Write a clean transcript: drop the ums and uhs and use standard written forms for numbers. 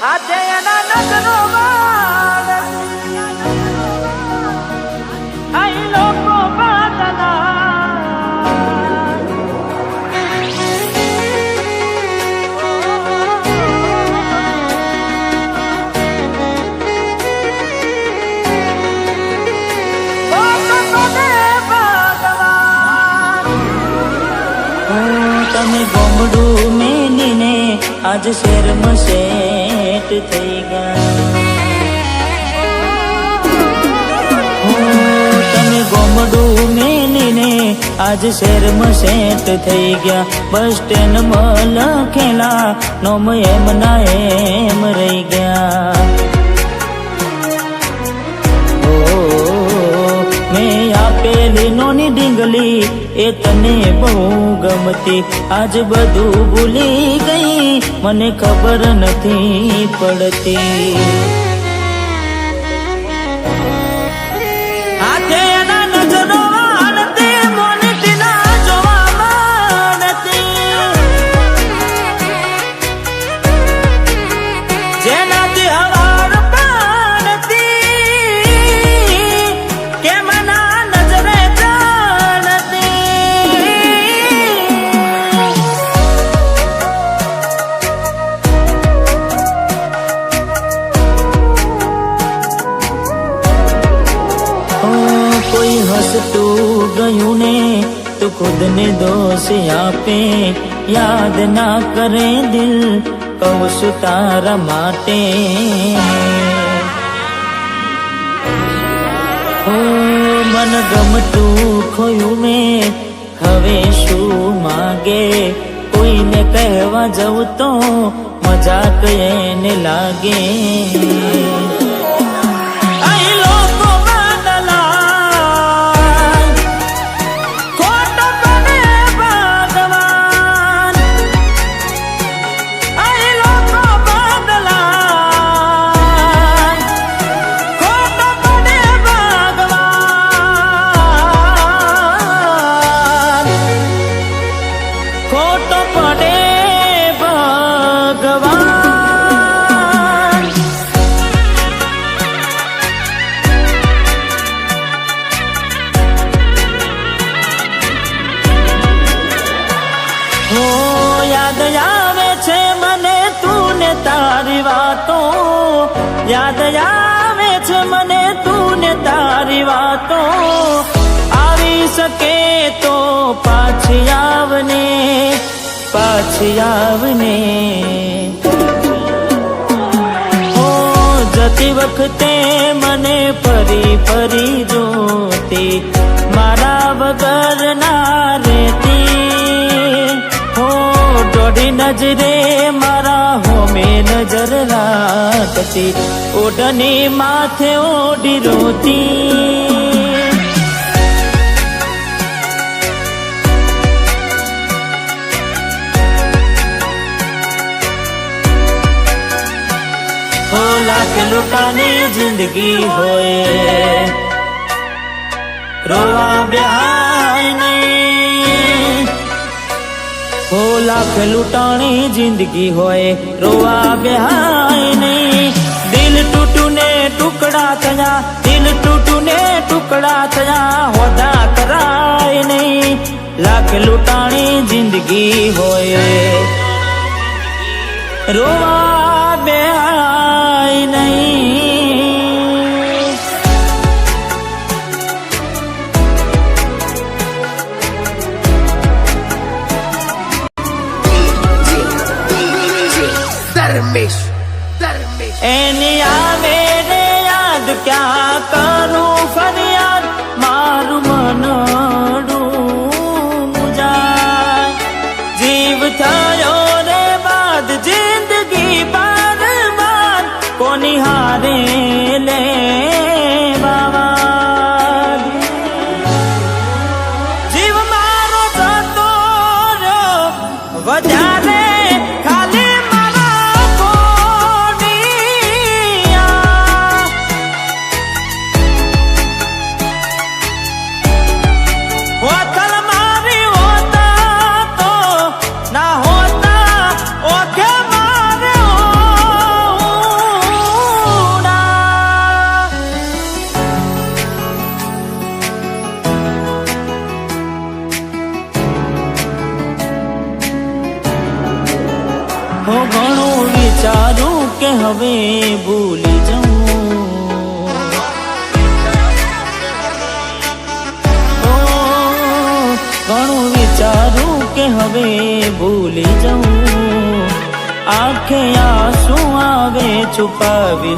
આજે એના નજરો વાળ અહીં લોકો બાદલા તમે ગોમડું મેલીને આજ શહેરમાં સેટ થઈ ગયા તમે ગોમડું મેલીને આજ શહેરમાં સેટ થઈ ગયા બસ સ્ટેન્ડમાં લખેલા નોમ એમ ના એમ રહી ગયા મેં આપેલી નોની ડીંગલી એ તને બહુ ગમતી આજ બધું ભૂલી ગઈ મને ખબર નથી પડતી આજે એના નજરો વાળતી મોનથી ના જોવા મળતી જેનાથી હવાર પાડતી કે મના નજરે કોઈ હસતું ગયું ને તું ખુદને દોષ આપે યાદ ના કરે દિલ કહું છું તારા માટે મન ગમતું ખોયું મેં હવે શું માગે કોઈને કહેવા જવું તો મજાક એને લાગે તારી વાતો યાદ આવે છે મને તું ને તારી વાતો આવી શકે તો પાછી આવને જતી વખતે મને ફરી જોતી મારા વગર ના રહેતી દોઢી નજરે મારા હોમે નજર રાખતી ઓઢની માથે ઓઢી રોતી લાખ લૂંટાની જિંદગી હોય રોવા બ્યાય નહીં લાખ લૂંટાણી જિંદગી હોય રોવા બ્યાય નહીં દિલ તૂટું ને ટુકડા થયા દિલ તૂટું ને ટુકડા થયા હોદા કરાય નહીં લાખ લૂંટાણી જિંદગી હોય રોવા બ્યાય નહીં એની આવે રે યાદ ક્યાં કરું ફરિયાદ મારું મનડું મુજાય જીવ થયો રે બાદ જિંદગી બાર કોની હારે લે બાવા જીવ મારો જતો રહ્યો વધારે હો ઘણું વિચારું કે હવે ભૂલી જાઉં, ઘણું વિચારું કે હવે ભૂલી જાઉં, આંખે આંસુ આવે છુપાવી